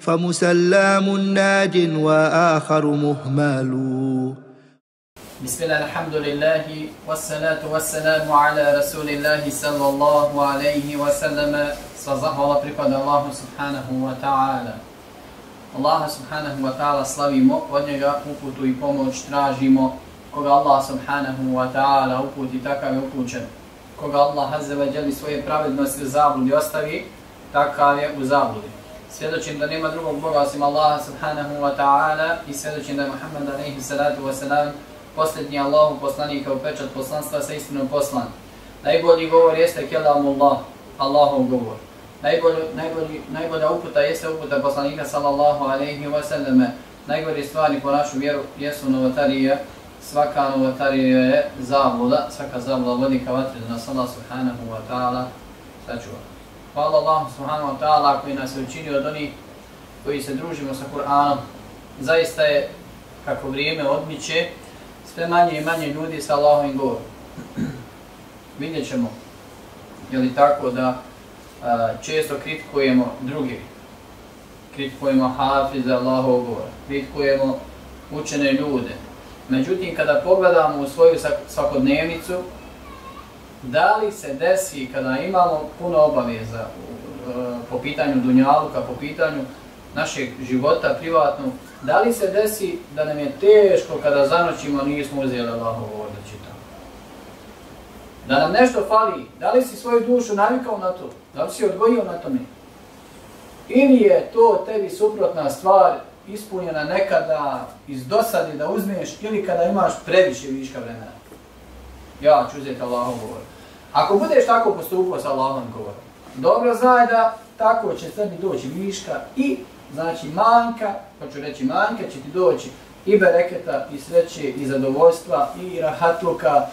فمسلم ناج وآخر مهمل. بسم الله الحمد لله والصلاة والسلام على رسول الله صلى الله عليه وسلم. Sva zahvala pripada Allahu subhanahu wa ta'ala. Allaha subhanahu wa ta'ala slavimo, od njega uputu i pomoć tražimo. Koga Allah subhanahu wa ta'ala uputi, takav je upućen. Koga Allah azza wa jalla svoje pravednosti u zabludi ostavi, takav je u zabludi. Svjedočim da nema drugog Boga osim Allaha subhanahu wa ta'ala i svjedočim da je Muhammed alejhi salatu wa salam posljednji Allahov poslanika u pečat poslanstva sa istinom poslan. Najbolji govor jeste kelamullah, Allahov govor. Najbolja uputa jeste uputa poslanika sallallahu alejhi wa sallam. Najgore stvari po našu vjeru jesu novotarije. Svaka novotarija je zabluda, svaka zabluda vodi ka vatri, da nas Allah subhanahu wa ta'ala sačuva. Hvala Allahu subhanahu wa ta'ala koji nas je učinio od onih koji se družimo sa Kur'anom. Zaista je, kako vrijeme odmiče, sve manje i manje ljudi sa Allahovim govorom. Vidjet ćemo, je li tako da često kritikujemo druge, kritikujemo hafize Allahovog govora, kritikujemo učene ljude. Međutim, kada pogledamo u svoju svakodnevnicu, da li se desi kada imamo puno obaveza po pitanju dunjaluka, po pitanju našeg života privatnog, da li se desi da nam je teško kada zanoćimo nismo uzeli Allahov govor da čitamo? Da nam nešto fali, da li si svoju dušu navikao na to? Da li si odgojio na tome? Ili je to tebi suprotna stvar ispunjena nekada iz dosadi da uzmeš ili kada imaš previše viška vremena? Ja ću uzeti Allahov govor. Ako budeš tako postupao sa Allahovim govorom, dobro znaj da tako će sebi doći viška i znači manjka, hoću reći manjka, će ti doći i bereketa, i sreće, i zadovoljstva, i rahatluka,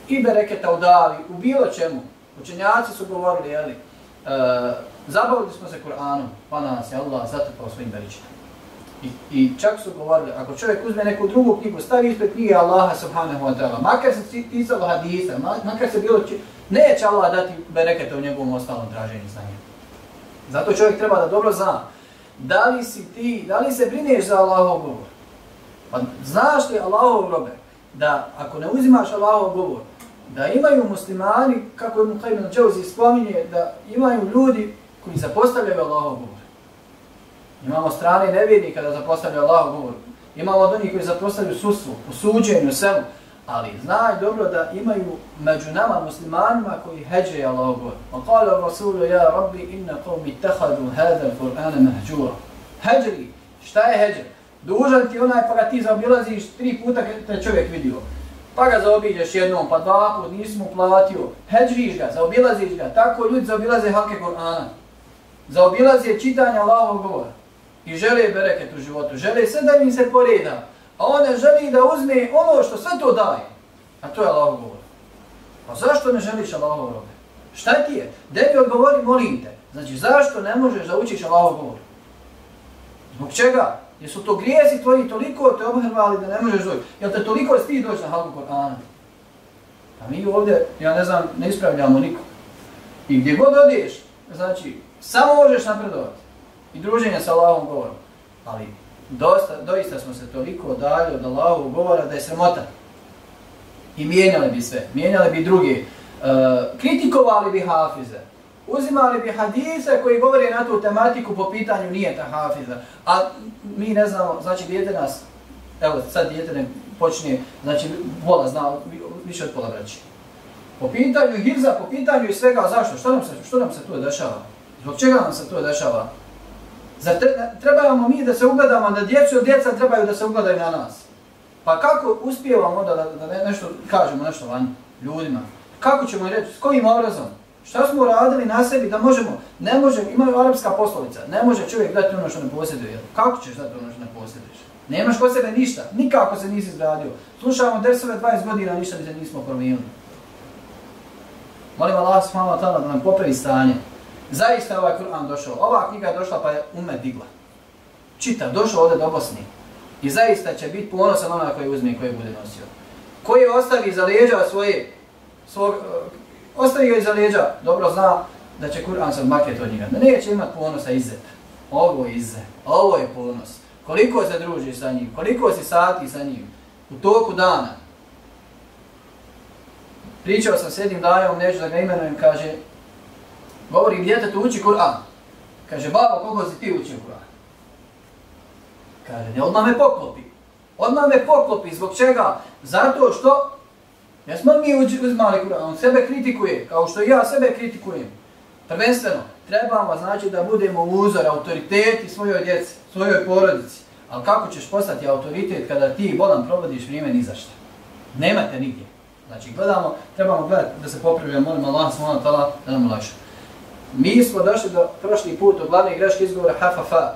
i bereketa u davi, u bilo čemu. Učenjaci su govorili, jeli, zabavili smo se Kur'anom, pa nas je Allah zatrpao svojim beričima. I čak su govorili, ako čovjek uzme neku drugu knjigu, stavi ispred knjige Allaha subhanahu wa ta'ala, makar se ticalo hadisa, makar se bilo neće Allah dati bereketa u njegovom ostalom traženju znanja. Zato čovjek treba da dobro zna, da li si ti, da li se brineš za Allahov govor? Pa znaš li Allahov robe, da ako ne uzimaš Allahov govor, da imaju muslimani, kako je Ibn Qayyim al-Jawzi spominje, da imaju ljudi koji zapostavljaju Allahov govor. Imamo strane nevjernika da zapostavljaju Allahov govor. Imamo od onih koji zapostavljaju sudstvo, u suđenju, svemu. Ali znaj dobro da imaju među nama muslimanima koji heđe Allahov govor. وَقَالَ الرَّسُولُ يَا رَبِّ إِنَّ قَوْمِ اتَّخَذُوا هَذَا الْقُرْآنَ مَهْجُورًا. Heđri, šta je heđer? Dužan ti onaj pa ga ti zaobilaziš 3 puta kad te čovjek vidio. Pa ga zaobiđeš jednom, pa 2 put, nisi mu platio. Heđriš ga, zaobilaziš ga. Tako ljudi zaobilaze halke Kur'ana. Zaobilaze čitanje Allahovog govora. I žele bereket u životu, žele sve da im se poreda. A on ne želi da uzme ono što sve to daje. A to je Allahov govor. Pa zašto ne želiš Allahov robe? Šta ti je? Da mi odgovori, molim te. Znači, zašto ne možeš da učiš Allahov govor? Zbog čega? Jesu to grijesi tvoji toliko te obhrvali da ne možeš doći? Jel te toliko stih doći na halku Kur'ana? A mi ovdje, ja ne znam, ne ispravljamo nikom. I gdje god odeš, znači, samo možeš napredovati. I druženje sa Allahovom govorom. Ali doista smo se toliko odali od Allahovog govora da je sramota. I mijenjali bi sve, mijenjali bi drugi. Kritikovali bi hafize. Uzimali bi hadise koji govore na tu tematiku po pitanju nijeta hafiza. A mi ne znamo, znači dijete nas, evo sad dijete ne počne, znači pola zna, više od pola braći. Po pitanju hifza, po pitanju i svega, zašto? Što nam se to dešava? Zbog čega nam se to dešava? Zar trebamo mi da se ugledamo na djecu, od djeca trebaju da se ugledaju na nas? Pa kako uspijevamo onda da nešto kažemo nešto vanje ljudima? Kako ćemo reći, s kojim obrazom? Šta smo uradili na sebi da možemo, ne možemo, imaju arapska poslovica, ne može čovjek dati ono što ne posjeduje. Kako ćeš dati ono što ne posjeduješ? Nemaš kod sebe ništa, nikako se nisi izgradio. Slušamo dersove 20 godina, ništa se nismo promijenili. Molim Allah subhanahu wa ta'ala da nam popravi stanje. Zaista ovaj Kur'an došao, ova knjiga je došla pa je umet digla. Čita, došao ovdje do Bosni. I zaista će biti ponosan onaj koji uzme i koji bude nosio. Koji ostavi iza leđa ostavi ga iza leđa, dobro zna da će Kur'an se odmakljati od njega. Da neće imati ponosa izzeta. ovo je izze, ovo je ponos. Koliko se družiš sa njim, koliko si sati sa njim u toku dana. Pričao sam s jednim dajom, neću da ga imenujem, kaže, govori djetetu uči Kur'an. Kaže, babo, koliko si ti učio Kur'an? Kaže, ne, odmah me poklopi. Odmah me poklopi, zbog čega? Zato što, jesmo mi uzmali Kur'an, on sebe kritikuje, kao što ja sebe kritikujem. Prvenstveno, trebamo znači da budemo uzor, autoriteti svojoj djeci, svojoj porodici. Ali kako ćeš postati autoritet kada ti bolan provodiš vrijeme ni za šta? Nemate nigdje. Znači, trebamo gledati da se popravljamo, molim Allah subhanahu wa ta'ala da nam olakša. Mi smo došli do prošli put od glavne greške izgovora harfa fa.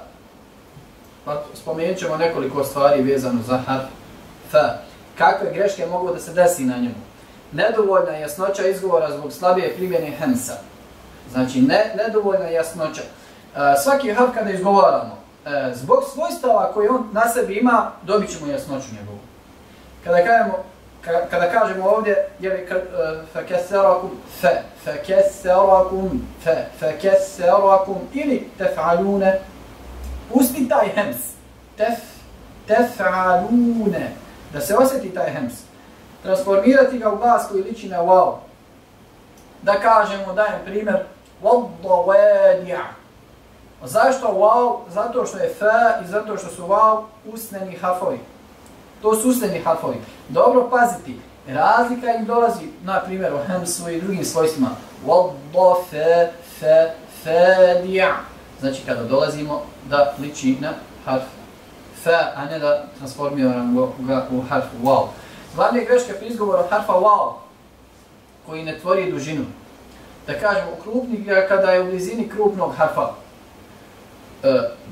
Pa spomenut ćemo nekoliko stvari vezano za harf fa. Kakve greške mogu da se desi na njemu? Nedovoljna jasnoća izgovora zbog slabije primjene hemsa. Znači, nedovoljna jasnoća. Svaki harf kada izgovaramo, zbog svojstava koje on na sebi ima, dobit ćemo jasnoću njegovu. Kada kažemo ovdje, fakeserakum fe, fakeserakum fe, fakeserakum ili tef'alune, pusti taj hems, tef'alune, da se osjeti taj hems, transformirati ga u glas koji liči na wow. Da kažemo, dajem primjer, wadda. Zašto wow? Zato što je fa i zato što su wow usneni harfovi. To su usneni harfovi. Dobro paziti, razlika im dolazi, na primjer, u hemsu i drugim svojstvima. Wadda, fe, fadija. Znači kada dolazimo da liči na harf fa, a ne da transformiramo ga u harf wow. Glavne greške pri izgovoru harfa wow, koji ne tvori dužinu. Da kažemo, krupni ga kada je u blizini krupnog harfa.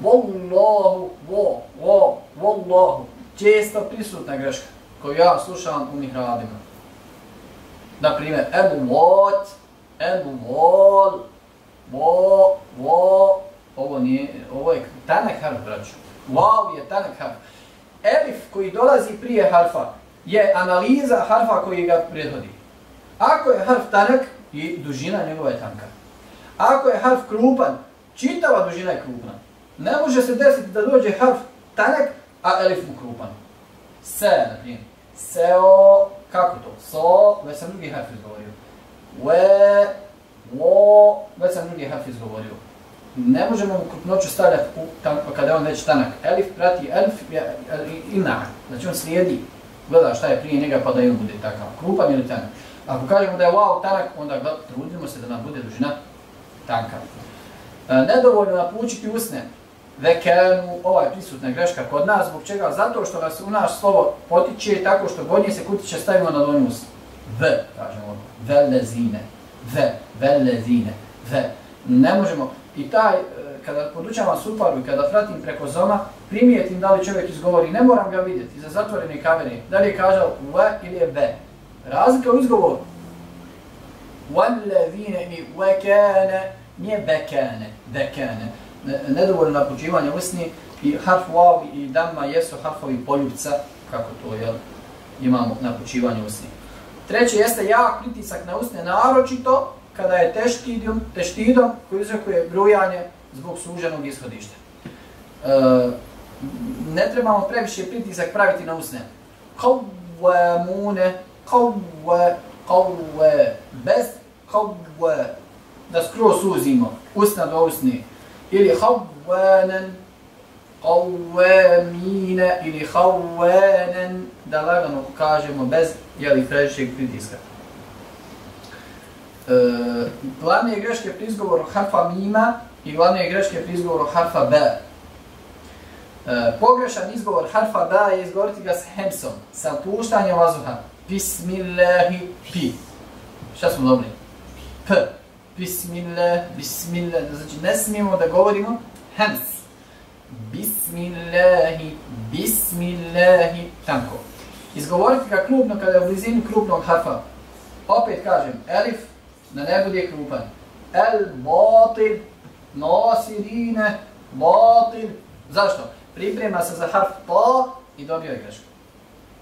Wallahu, wallahu. Često prisutna greška koju ja slušam u mihrabima. Na primjer, el-wat, el-wal, ovo je tanak harf, braću. Waw je tanak harf. Elif koji dolazi prije harfa je analiza harfa koji ga prethodi. Ako je harf tanak, i dužina njegova je tanka. Ako je harf krupan, čitava dužina je krupna. Ne može se desiti da dođe harf tanak, a elif mu krupan. Se, na primjer. Seo, kako to? So, već sam drugi harf izgovorio. We, wo, već sam drugi harf izgovorio. Ne možemo mu krupnoću stavljati kada je on već tanak. Elif prati, elif je ina, znači on slijedi. Gleda šta je prije njega pa da i on bude takav. Krupan ili tanak. Ako kažemo da je wow tanak, onda trudimo se da nam bude dužina tanka. Nedovoljno napučiti usne. Vekenu, ova je prisutna greška kod nas, zbog čega? Zato što nas u naš slovo potiče tako što gornje se kutiće stavimo na donju usne. V, kažemo, velezine, velezine, ve. Ne možemo, i taj, kada podučavam suparu i kada pratim preko zoma, primijetim da li čovjek izgovori, ne moram ga vidjeti iza zatvorene kamere, da li je kažao v ili je ve. Razlika u izgovoru. Velezine i vekene, nije bekene. Nedovoljno napučivanje usni i harf waw i damma jesu harfovi poljubca, kako to imamo napučivanje usni. Treće jeste jak pritisak na usne, naročito kada je teštidom koji uzrokuje brujanje zbog suženog ishodišta. Ne trebamo previše pritisak praviti na usne. Qawwamune, qawwa, bez qawwa, da skroz suzimo, usna do usni. Ili qawwanan, qawwamina, ili qawwanan, da lagano kažemo bez previšeg pritiska. Glavne greške pri izgovoru harfa mima i glavne greške pri izgovoru harfa ba. Pogrešan izgovor harfa ba je izgovoriti ga s hemsom, sa puštanjem vazduha. Bismillahi, pi. Šta smo dobili? P. Bismillah, bismillah. Znači ne smijemo da govorimo hems. Bismillahi, bismillahi, tanko. Izgovoriti ga krupno kada je u blizini krupnog harfa. Opet kažem, elif da ne bude krupan. El batil, nasirine, batil. Zašto? Priprema se za harf ta i dobio je grešku.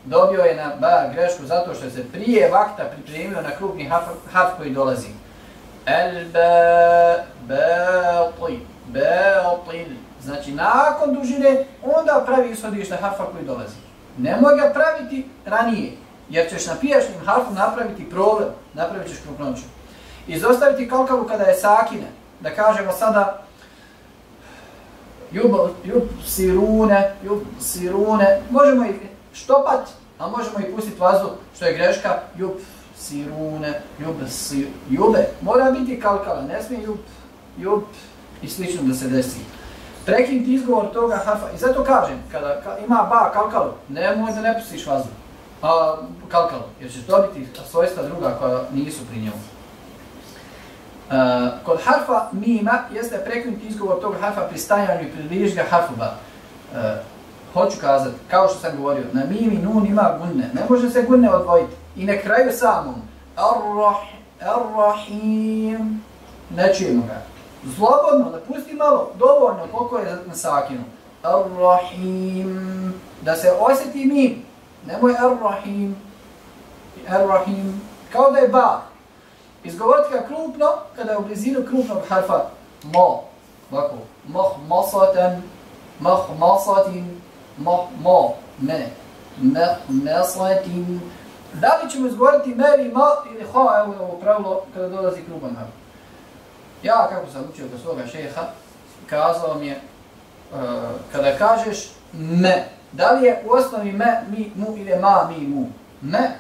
Dobio je na ba grešku zato što se prije vakta pripremio na krupni harf koji dolazi. El batil. batil. Znači, nakon dužine, onda pravi ishodište harfa koji dolazi. Nemoj ga praviti ranije, jer ćeš na pijašnjem harfu napraviti problem, napravit ćeš krupnoću. Izostaviti kalkalu kada je sakine, da kažemo sada yubsirune, možemo ih štopat, a možemo ih pustiti vazduh, što je greška, yubsirune, jube, mora biti kalkala, ne smije jub i slično da se desi. Prekinuti izgovor toga harfa, i zato kažem, kada ima ba kalkalu, nemoj da ne pustiš vazduh, kalkalu, jer ćeš dobiti svojstva druga koja nisu pri njemu. Kod harfa mima jeste prekinuti izgovor tog harfa pri stajanju i približi ga harfu ba. Hoću kazati, kao što sam govorio, na mimi nun ima gunne, ne može se gunne odvojiti. I na kraju samom, ar-rahim, ne čujemo ga. Slobodno, da pusti malo, dovoljno koliko je na sakinu. Ar-rahim, da se osjeti mim, nemoj ar-rahim, kao da je ba. Izgovoriti ga krupno, kada je u blizinu krupnog harfa mo, ovako, mahmasatin, mahmasatin. Da li ćemo izgovoriti me ili ma ili ha, evo ovo pravilo kada dolazi krupan harf. Ja, kako sam učio kod svoga šeha, kazao mi je, kada kažeš me, da li je u osnovi me, mi, mu ili ma, mi, mu? Me,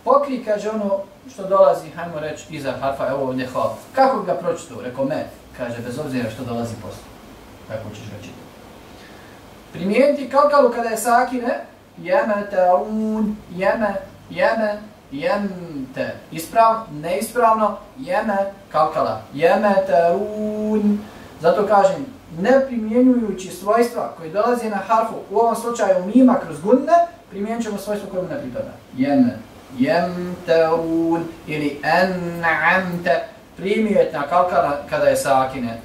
pokri, kaže ono što dolazi, hajmo reći, iza harfa, evo ovdje ha. Kako ga pročitao? Rekao me, kaže, bez obzira što dolazi posle. Kako ćeš ga čitati? Primijeniti kalkalu kada je sakine, jemeteun, jemte. Ispravno, neispravno, kalkala. Jemeteun. Zato kažem, ne primjenjujući svojstva koji dolazi na harfu, u ovom slučaju mima kroz gunne, primjenit ćemo svojstvo koje mu ne pripada. Jemteun ili en'amte. Primijetna kalkala kada je sakine.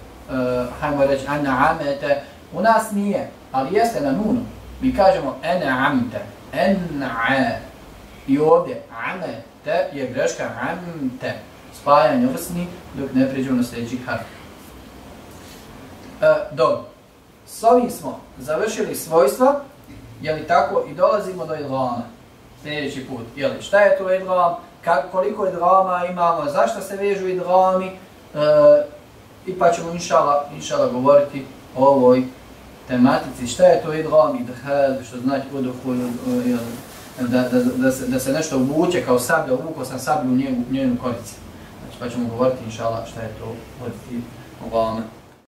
Hajmo reći en'amete. U nas nije, ali jeste na nunu. Mi kažemo en'amte. En'a. I ovdje amete je greška amte. Spajanje vrsni dok ne priđemo na sljedeći harf. Dobro. S ovim smo završili svojstva, jeli tako, i dolazimo do idgama. Sljedeći put, jeli, šta je to idgam, koliko idgama imamo, zašto se vežu idgami, i pa ćemo inšala govoriti o ovoj tematici. Šta je to idgam, idhal, što znači da se nešto uvuče kao sablja, uvukao sam sablju u njenu korici. Znači, pa ćemo govoriti inšala šta je to od idgama.